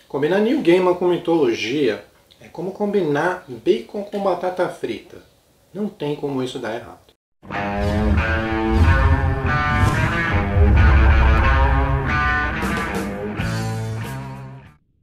Combinar Neil Gaiman com mitologia é como combinar bacon com batata frita. Não tem como isso dar errado.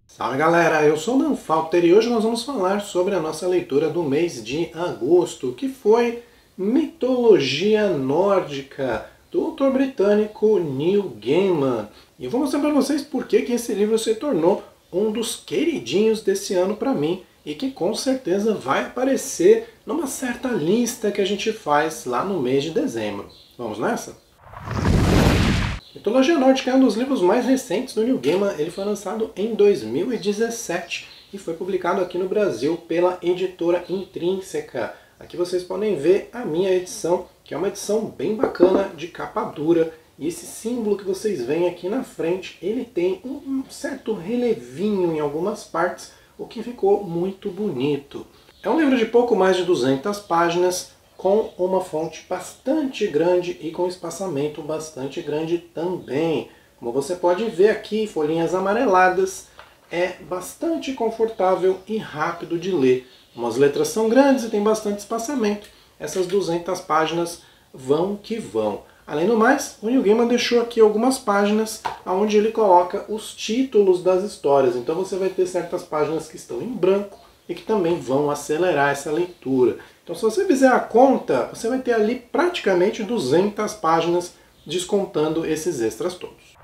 Salve galera, eu sou o Dan Falter e hoje nós vamos falar sobre a nossa leitura do mês de agosto, que foi Mitologia Nórdica, do autor britânico Neil Gaiman. E eu vou mostrar para vocês por que esse livro se tornou um dos queridinhos desse ano para mim e que com certeza vai aparecer numa certa lista que a gente faz lá no mês de dezembro. Vamos nessa? Mitologia Nórdica é um dos livros mais recentes do Neil Gaiman. Ele foi lançado em 2017 e foi publicado aqui no Brasil pela editora Intrínseca. Aqui vocês podem ver a minha edição, que é uma edição bem bacana, de capa dura. E esse símbolo que vocês veem aqui na frente, ele tem um certo relevinho em algumas partes, o que ficou muito bonito. É um livro de pouco mais de 200 páginas, com uma fonte bastante grande e com espaçamento bastante grande também. Como você pode ver aqui, folhinhas amareladas, é bastante confortável e rápido de ler. Umas letras são grandes e tem bastante espaçamento. Essas 200 páginas vão que vão. Além do mais, o Neil Gaiman deixou aqui algumas páginas onde ele coloca os títulos das histórias. Então você vai ter certas páginas que estão em branco e que também vão acelerar essa leitura. Então se você fizer a conta, você vai ter ali praticamente 200 páginas descontando esses extras todos.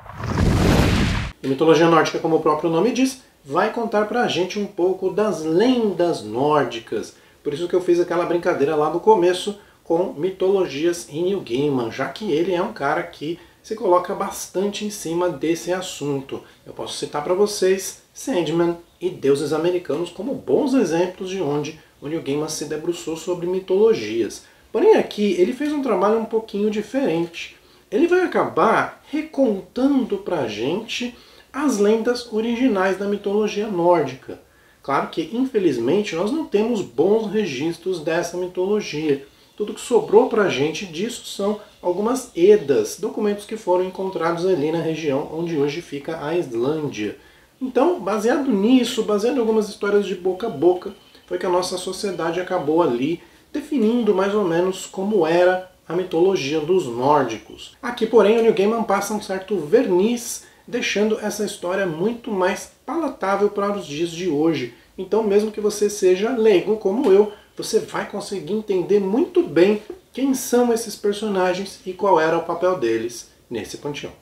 E Mitologia Nórdica, como o próprio nome diz, vai contar pra gente um pouco das lendas nórdicas. Por isso que eu fiz aquela brincadeira lá no começo com mitologias em Neil Gaiman, já que ele é um cara que se coloca bastante em cima desse assunto. Eu posso citar para vocês Sandman e Deuses Americanos como bons exemplos de onde o Neil Gaiman se debruçou sobre mitologias. Porém aqui ele fez um trabalho um pouquinho diferente. Ele vai acabar recontando pra gente as lendas originais da mitologia nórdica. Claro que, infelizmente, nós não temos bons registros dessa mitologia. Tudo que sobrou pra gente disso são algumas Edas, documentos que foram encontrados ali na região onde hoje fica a Islândia. Então, baseado nisso, baseado em algumas histórias de boca a boca, foi que a nossa sociedade acabou ali definindo mais ou menos como era a mitologia dos nórdicos. Aqui, porém, o Neil Gaiman passa um certo verniz, deixando essa história muito mais palatável para os dias de hoje. Então, mesmo que você seja leigo como eu, você vai conseguir entender muito bem quem são esses personagens e qual era o papel deles nesse panteão.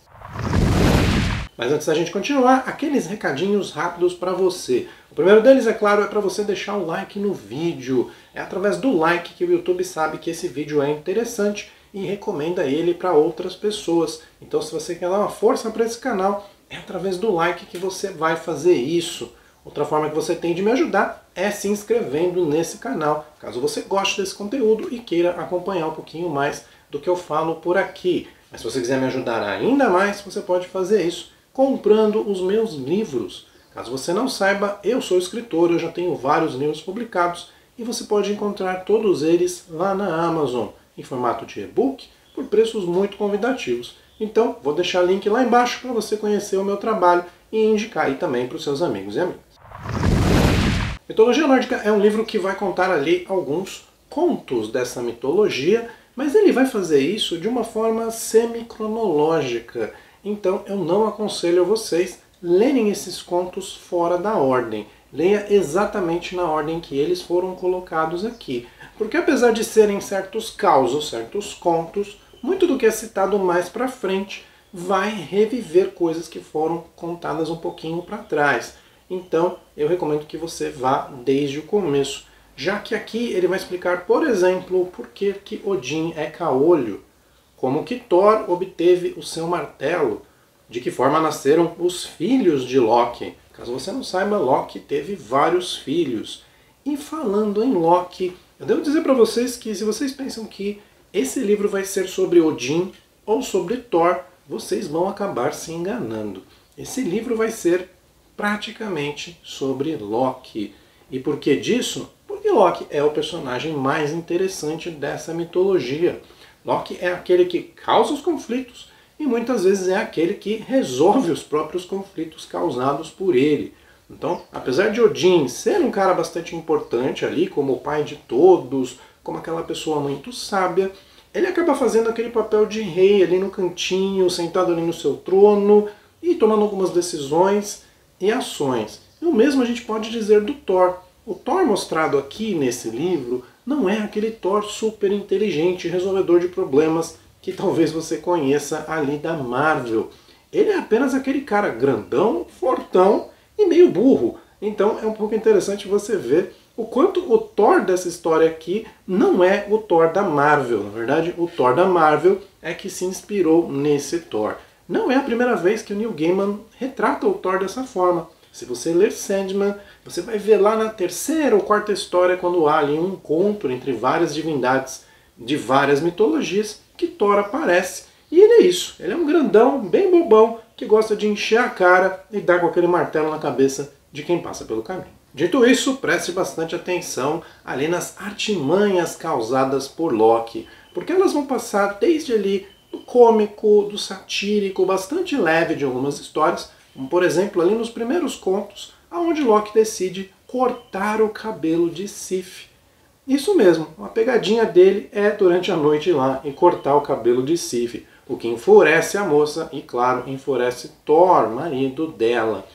Mas antes da gente continuar, aqueles recadinhos rápidos para você. O primeiro deles, é claro, é para você deixar o like no vídeo. É através do like que o YouTube sabe que esse vídeo é interessante e recomenda ele para outras pessoas. Então se você quer dar uma força para esse canal, é através do like que você vai fazer isso. Outra forma que você tem de me ajudar é se inscrevendo nesse canal, caso você goste desse conteúdo e queira acompanhar um pouquinho mais do que eu falo por aqui. Mas se você quiser me ajudar ainda mais, você pode fazer isso comprando os meus livros. Caso você não saiba, eu sou escritor, eu já tenho vários livros publicados e você pode encontrar todos eles lá na Amazon, em formato de e-book, por preços muito convidativos. Então, vou deixar o link lá embaixo para você conhecer o meu trabalho e indicar aí também para os seus amigos e amigas. Mitologia Nórdica é um livro que vai contar ali alguns contos dessa mitologia, mas ele vai fazer isso de uma forma semi-cronológica. Então eu não aconselho a vocês lerem esses contos fora da ordem. Leia exatamente na ordem que eles foram colocados aqui. Porque apesar de serem certos causos, certos contos, muito do que é citado mais pra frente vai reviver coisas que foram contadas um pouquinho para trás. Então eu recomendo que você vá desde o começo, já que aqui ele vai explicar, por exemplo, por que Odin é caolho, como que Thor obteve o seu martelo, de que forma nasceram os filhos de Loki. Caso você não saiba, Loki teve vários filhos. E falando em Loki, eu devo dizer para vocês que se vocês pensam que esse livro vai ser sobre Odin ou sobre Thor, vocês vão acabar se enganando. Esse livro vai ser praticamente sobre Loki. E por que disso? Porque Loki é o personagem mais interessante dessa mitologia. Loki é aquele que causa os conflitos e muitas vezes é aquele que resolve os próprios conflitos causados por ele. Então, apesar de Odin ser um cara bastante importante ali, como o pai de todos, como aquela pessoa muito sábia, ele acaba fazendo aquele papel de rei ali no cantinho, sentado ali no seu trono e tomando algumas decisões e ações. E o mesmo a gente pode dizer do Thor. O Thor mostrado aqui nesse livro não é aquele Thor super inteligente, resolvedor de problemas que talvez você conheça ali da Marvel. Ele é apenas aquele cara grandão, fortão e meio burro. Então é um pouco interessante você ver o quanto o Thor dessa história aqui não é o Thor da Marvel. Na verdade, o Thor da Marvel é que se inspirou nesse Thor. Não é a primeira vez que o Neil Gaiman retrata o Thor dessa forma. Se você ler Sandman, você vai ver lá na terceira ou quarta história, quando há ali um encontro entre várias divindades de várias mitologias, que Thor aparece. E ele é isso, ele é um grandão, bem bobão, que gosta de encher a cara e dar com aquele martelo na cabeça de quem passa pelo caminho. Dito isso, preste bastante atenção ali nas artimanhas causadas por Loki, porque elas vão passar desde ali do cômico, do satírico, bastante leve de algumas histórias, como por exemplo ali nos primeiros contos, onde Loki decide cortar o cabelo de Sif. Isso mesmo, uma pegadinha dele é durante a noite ir lá e cortar o cabelo de Sif, o que enfurece a moça e, claro, enfurece Thor, marido dela.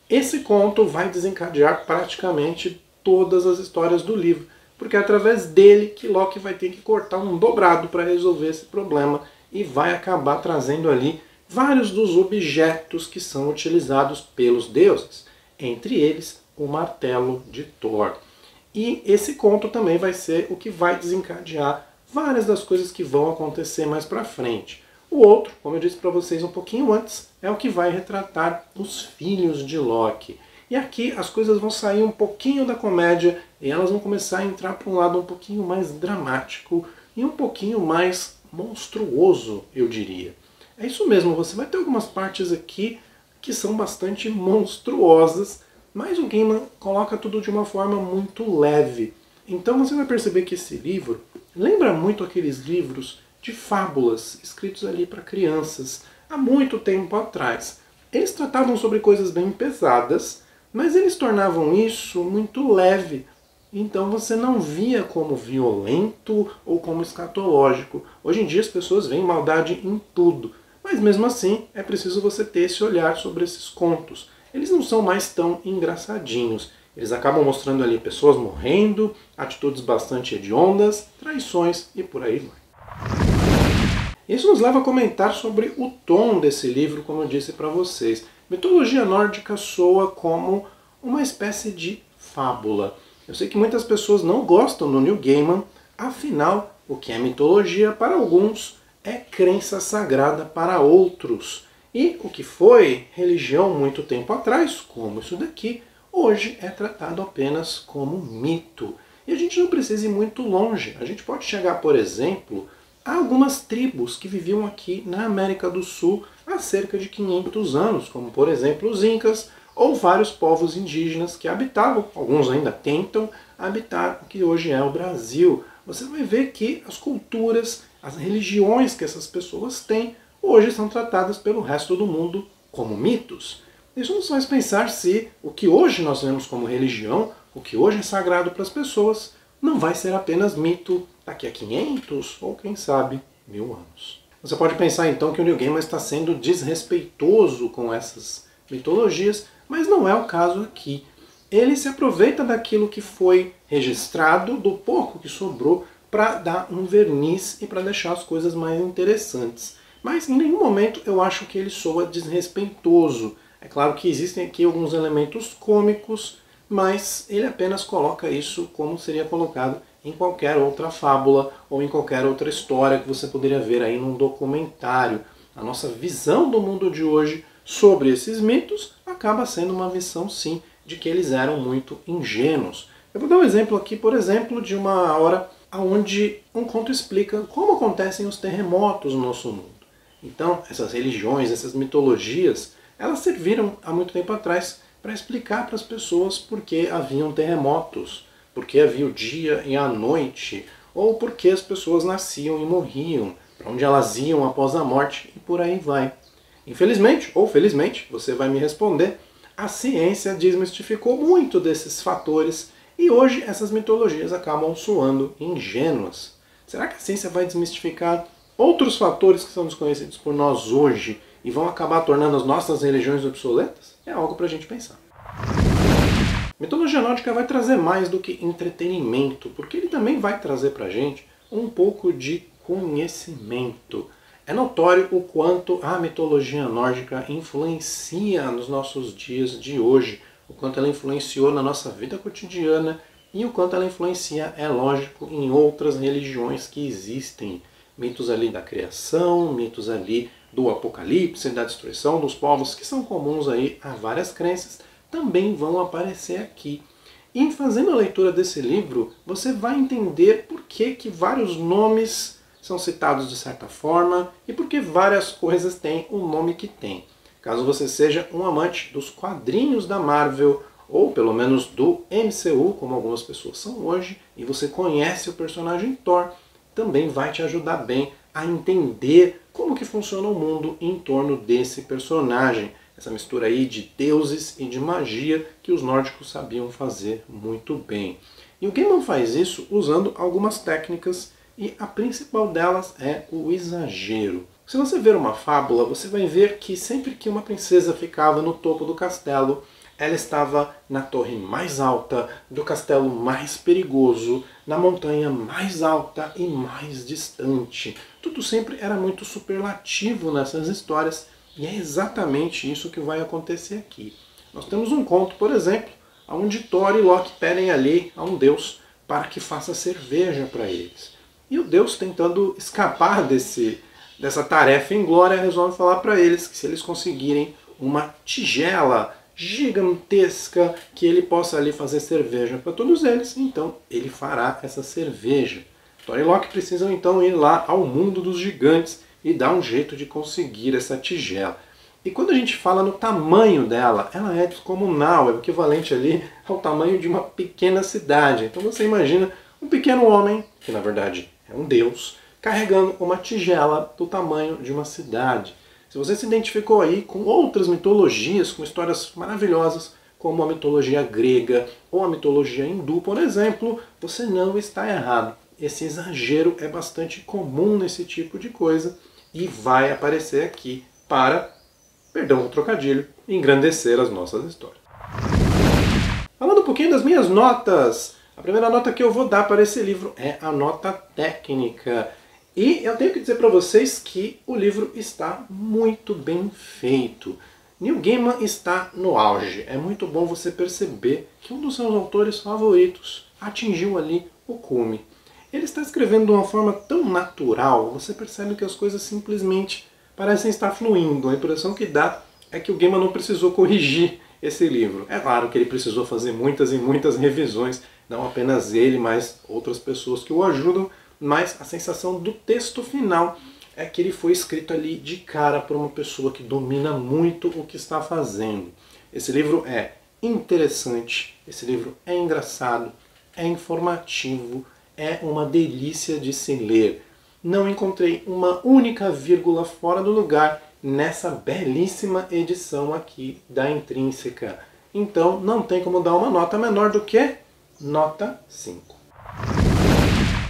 Esse conto vai desencadear praticamente todas as histórias do livro, porque é através dele que Loki vai ter que cortar um dobrado para resolver esse problema e vai acabar trazendo ali vários dos objetos que são utilizados pelos deuses, entre eles o martelo de Thor. E esse conto também vai ser o que vai desencadear várias das coisas que vão acontecer mais para frente. O outro, como eu disse para vocês um pouquinho antes, é o que vai retratar os filhos de Loki. E aqui as coisas vão sair um pouquinho da comédia e elas vão começar a entrar para um lado um pouquinho mais dramático e um pouquinho mais monstruoso, eu diria. É isso mesmo, você vai ter algumas partes aqui que são bastante monstruosas, mas o Gaiman coloca tudo de uma forma muito leve. Então você vai perceber que esse livro lembra muito aqueles livros de fábulas escritos ali para crianças há muito tempo atrás. Eles tratavam sobre coisas bem pesadas, mas eles tornavam isso muito leve. Então você não via como violento ou como escatológico. Hoje em dia as pessoas veem maldade em tudo, mas mesmo assim é preciso você ter esse olhar sobre esses contos. Eles não são mais tão engraçadinhos. Eles acabam mostrando ali pessoas morrendo, atitudes bastante hediondas, traições e por aí vai. Isso nos leva a comentar sobre o tom desse livro, como eu disse para vocês. Mitologia nórdica soa como uma espécie de fábula. Eu sei que muitas pessoas não gostam do Neil Gaiman, afinal, o que é mitologia para alguns é crença sagrada para outros. E o que foi religião muito tempo atrás, como isso daqui, hoje é tratado apenas como mito. E a gente não precisa ir muito longe. A gente pode chegar, por exemplo, a algumas tribos que viviam aqui na América do Sul há cerca de 500 anos, como por exemplo os Incas, ou vários povos indígenas que habitavam, alguns ainda tentam habitar o que hoje é o Brasil. Você vai ver que as culturas, as religiões que essas pessoas têm, hoje são tratadas pelo resto do mundo como mitos. Isso nos faz pensar se o que hoje nós vemos como religião, o que hoje é sagrado para as pessoas, não vai ser apenas mito daqui a 500 ou quem sabe 1000 anos. Você pode pensar então que o Neil Gaiman está sendo desrespeitoso com essas mitologias, mas não é o caso aqui. Ele se aproveita daquilo que foi registrado, do pouco que sobrou, para dar um verniz e para deixar as coisas mais interessantes. Mas em nenhum momento eu acho que ele soa desrespeitoso. É claro que existem aqui alguns elementos cômicos, mas ele apenas coloca isso como seria colocado em qualquer outra fábula ou em qualquer outra história que você poderia ver aí num documentário. A nossa visão do mundo de hoje sobre esses mitos acaba sendo uma visão, sim, de que eles eram muito ingênuos. Eu vou dar um exemplo aqui, por exemplo, de uma hora onde um conto explica como acontecem os terremotos no nosso mundo. Então, essas religiões, essas mitologias, elas serviram há muito tempo atrás para explicar para as pessoas por que haviam terremotos, por que havia o dia e a noite, ou por que as pessoas nasciam e morriam, para onde elas iam após a morte e por aí vai. Infelizmente, ou felizmente, você vai me responder, A ciência desmistificou muito desses fatores e hoje essas mitologias acabam soando ingênuas. Será que a ciência vai desmistificar outros fatores que são desconhecidos por nós hoje e vão acabar tornando as nossas religiões obsoletas? É algo para a gente pensar. Mitologia nórdica vai trazer mais do que entretenimento, porque ele também vai trazer para a gente um pouco de conhecimento. É notório o quanto a mitologia nórdica influencia nos nossos dias de hoje, o quanto ela influenciou na nossa vida cotidiana e o quanto ela influencia, é lógico, em outras religiões que existem. Mitos ali da criação, mitos ali do apocalipse, da destruição dos povos, que são comuns aí a várias crenças, também vão aparecer aqui. E em fazendo a leitura desse livro, você vai entender por que vários nomes são citados de certa forma e por que várias coisas têm o nome que tem. Caso você seja um amante dos quadrinhos da Marvel, ou pelo menos do MCU, como algumas pessoas são hoje, e você conhece o personagem Thor, também vai te ajudar bem a entender como que funciona o mundo em torno desse personagem. Essa mistura aí de deuses e de magia que os nórdicos sabiam fazer muito bem. E o Gaiman faz isso usando algumas técnicas e a principal delas é o exagero. Se você ver uma fábula, você vai ver que sempre que uma princesa ficava no topo do castelo, ela estava na torre mais alta, do castelo mais perigoso, na montanha mais alta e mais distante. Tudo sempre era muito superlativo nessas histórias. E é exatamente isso que vai acontecer aqui. Nós temos um conto, por exemplo, onde Thor e Loki pedem ali a um deus para que faça cerveja para eles. E o deus, tentando escapar dessa tarefa inglória, resolve falar para eles que se eles conseguirem uma tigela gigantesca, que ele possa ali fazer cerveja para todos eles, então ele fará essa cerveja. Thor e Loki precisam então ir lá ao mundo dos gigantes e dar um jeito de conseguir essa tigela. E quando a gente fala no tamanho dela, ela é descomunal, é o equivalente ali ao tamanho de uma pequena cidade. Então você imagina um pequeno homem, que na verdade é um deus, carregando uma tigela do tamanho de uma cidade. Se você se identificou aí com outras mitologias, com histórias maravilhosas, como a mitologia grega ou a mitologia hindu, por exemplo, você não está errado. Esse exagero é bastante comum nesse tipo de coisa e vai aparecer aqui para, perdão o trocadilho, engrandecer as nossas histórias. Falando um pouquinho das minhas notas, a primeira nota que eu vou dar para esse livro é a nota técnica. E eu tenho que dizer para vocês que o livro está muito bem feito. Neil Gaiman está no auge. É muito bom você perceber que um dos seus autores favoritos atingiu ali o cume. Ele está escrevendo de uma forma tão natural, você percebe que as coisas simplesmente parecem estar fluindo. A impressão que dá é que o Gaiman não precisou corrigir esse livro. É claro que ele precisou fazer muitas e muitas revisões, não apenas ele, mas outras pessoas que o ajudam, mas a sensação do texto final é que ele foi escrito ali de cara por uma pessoa que domina muito o que está fazendo. Esse livro é interessante, esse livro é engraçado, é informativo, é uma delícia de se ler. Não encontrei uma única vírgula fora do lugar nessa belíssima edição aqui da Intrínseca. Então não tem como dar uma nota menor do que nota 5.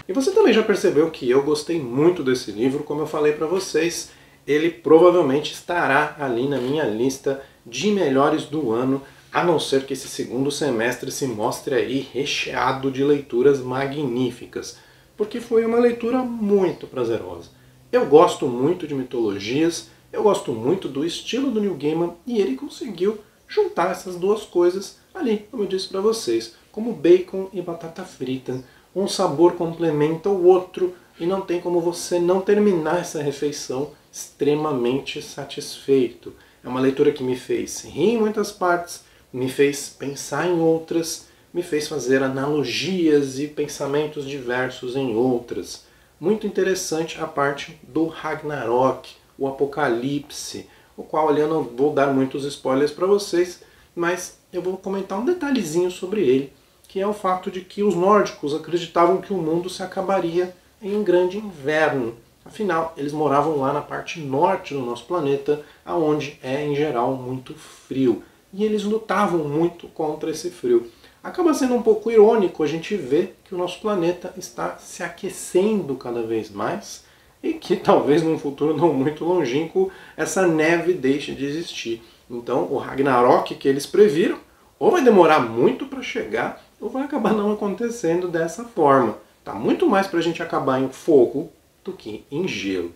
E você também já percebeu que eu gostei muito desse livro, como eu falei para vocês, ele provavelmente estará ali na minha lista de melhores do ano, a não ser que esse segundo semestre se mostre aí recheado de leituras magníficas, porque foi uma leitura muito prazerosa. Eu gosto muito de mitologias, eu gosto muito do estilo do Neil Gaiman e ele conseguiu juntar essas duas coisas ali, como eu disse para vocês, como bacon e batata frita. Um sabor complementa o outro e não tem como você não terminar essa refeição extremamente satisfeito. É uma leitura que me fez rir em muitas partes, me fez pensar em outras, me fez fazer analogias e pensamentos diversos em outras. Muito interessante a parte do Ragnarok, o Apocalipse, o qual ali eu não vou dar muitos spoilers para vocês, mas eu vou comentar um detalhezinho sobre ele, que é o fato de que os nórdicos acreditavam que o mundo se acabaria em um grande inverno. Afinal, eles moravam lá na parte norte do nosso planeta, onde é em geral muito frio. e eles lutavam muito contra esse frio. Acaba sendo um pouco irônico a gente ver que o nosso planeta está se aquecendo cada vez mais e que talvez num futuro não muito longínquo essa neve deixe de existir. Então o Ragnarok que eles previram ou vai demorar muito para chegar ou vai acabar não acontecendo dessa forma. Tá muito mais para a gente acabar em fogo do que em gelo.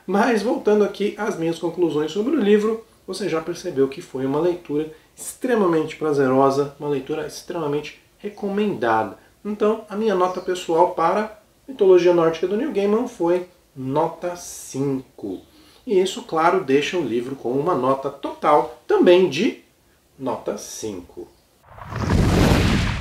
Mas voltando aqui às minhas conclusões sobre o livro, você já percebeu que foi uma leitura extremamente prazerosa, uma leitura extremamente recomendada. Então, a minha nota pessoal para Mitologia Nórdica do Neil Gaiman foi nota 5. E isso, claro, deixa o livro com uma nota total também de nota 5.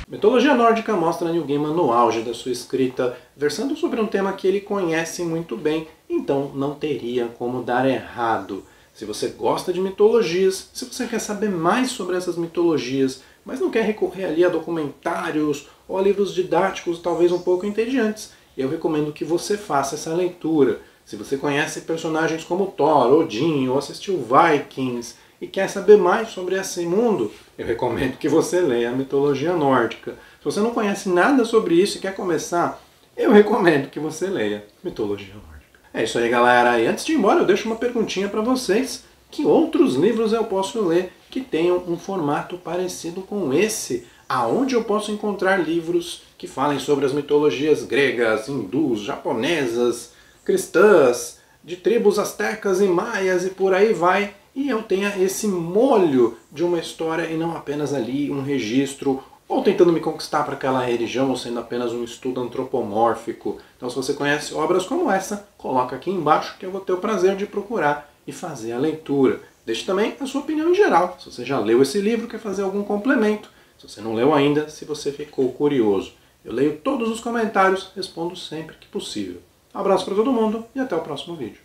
Mitologia Nórdica mostra Neil Gaiman no auge da sua escrita, versando sobre um tema que ele conhece muito bem, então não teria como dar errado. Se você gosta de mitologias, se você quer saber mais sobre essas mitologias, mas não quer recorrer ali a documentários ou a livros didáticos talvez um pouco entediantes, eu recomendo que você faça essa leitura. Se você conhece personagens como Thor, Odin ou assistiu Vikings e quer saber mais sobre esse mundo, eu recomendo que você leia a mitologia nórdica. Se você não conhece nada sobre isso e quer começar, eu recomendo que você leia mitologia nórdica. É isso aí, galera. E antes de ir embora, eu deixo uma perguntinha para vocês. Que outros livros eu posso ler que tenham um formato parecido com esse? Aonde eu posso encontrar livros que falem sobre as mitologias gregas, hindus, japonesas, cristãs, de tribos astecas e maias e por aí vai, e eu tenha esse molho de uma história e não apenas ali um registro ou tentando me conquistar para aquela religião, ou sendo apenas um estudo antropomórfico. Então se você conhece obras como essa, coloca aqui embaixo que eu vou ter o prazer de procurar e fazer a leitura. Deixe também a sua opinião em geral, se você já leu esse livro, quer fazer algum complemento. Se você não leu ainda, se você ficou curioso. Eu leio todos os comentários, respondo sempre que possível. Um abraço para todo mundo e até o próximo vídeo.